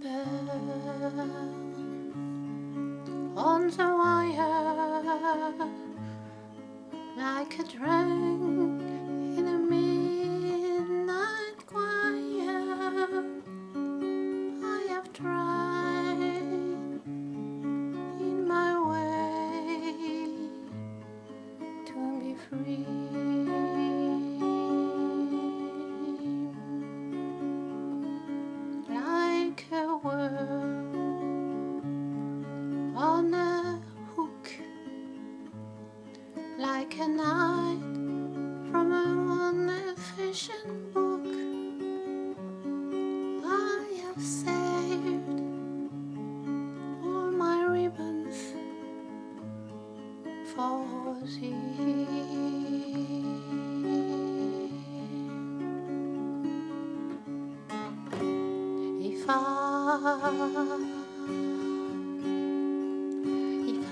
bird on the wire, like a drunk in a midnight choir. I have tried in my way to be free. Like a worm on a hook, like a knight from a old-fashioned book. I have saved all my ribbons for thee. If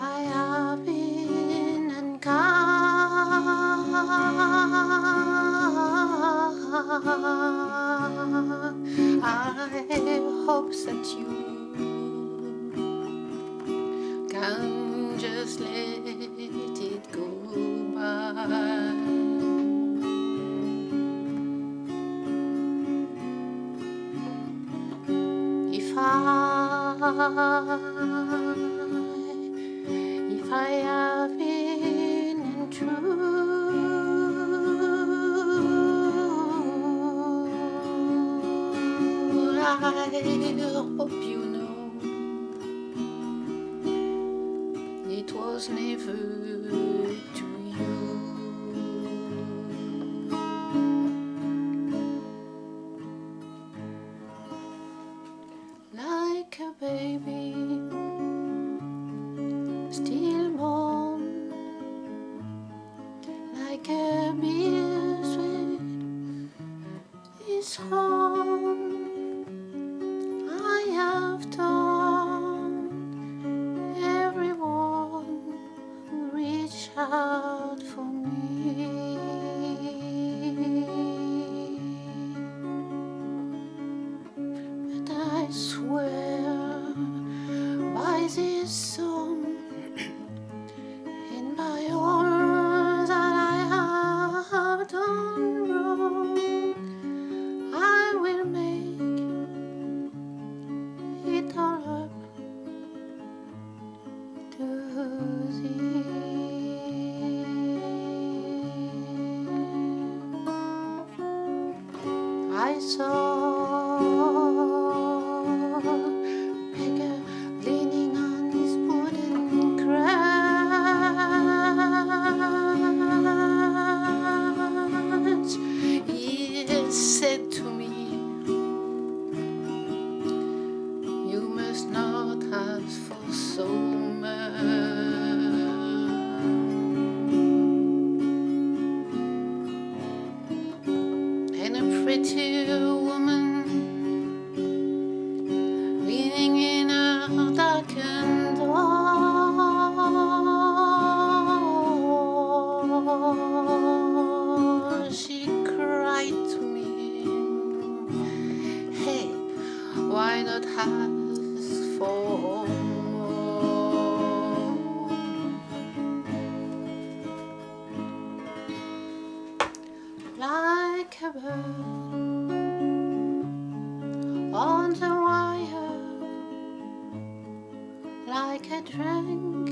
I have been unkind, I hope that you can just let it go by. If I have been untrue, I hope you know it was never to you. Like a baby stillborn, like a bittersweet is home. I have told everyone who reached out for me, but I swear by this song and by all that I have done wrong, I will make it all up to thee. I saw a beggar leaning on his wooden crutch. He said to me, "You must not ask for so much." And a pretty woman leaning in a darkened door, she cried to me, "Hey, why not ask for more?" Like a bird on the wire, like a drunk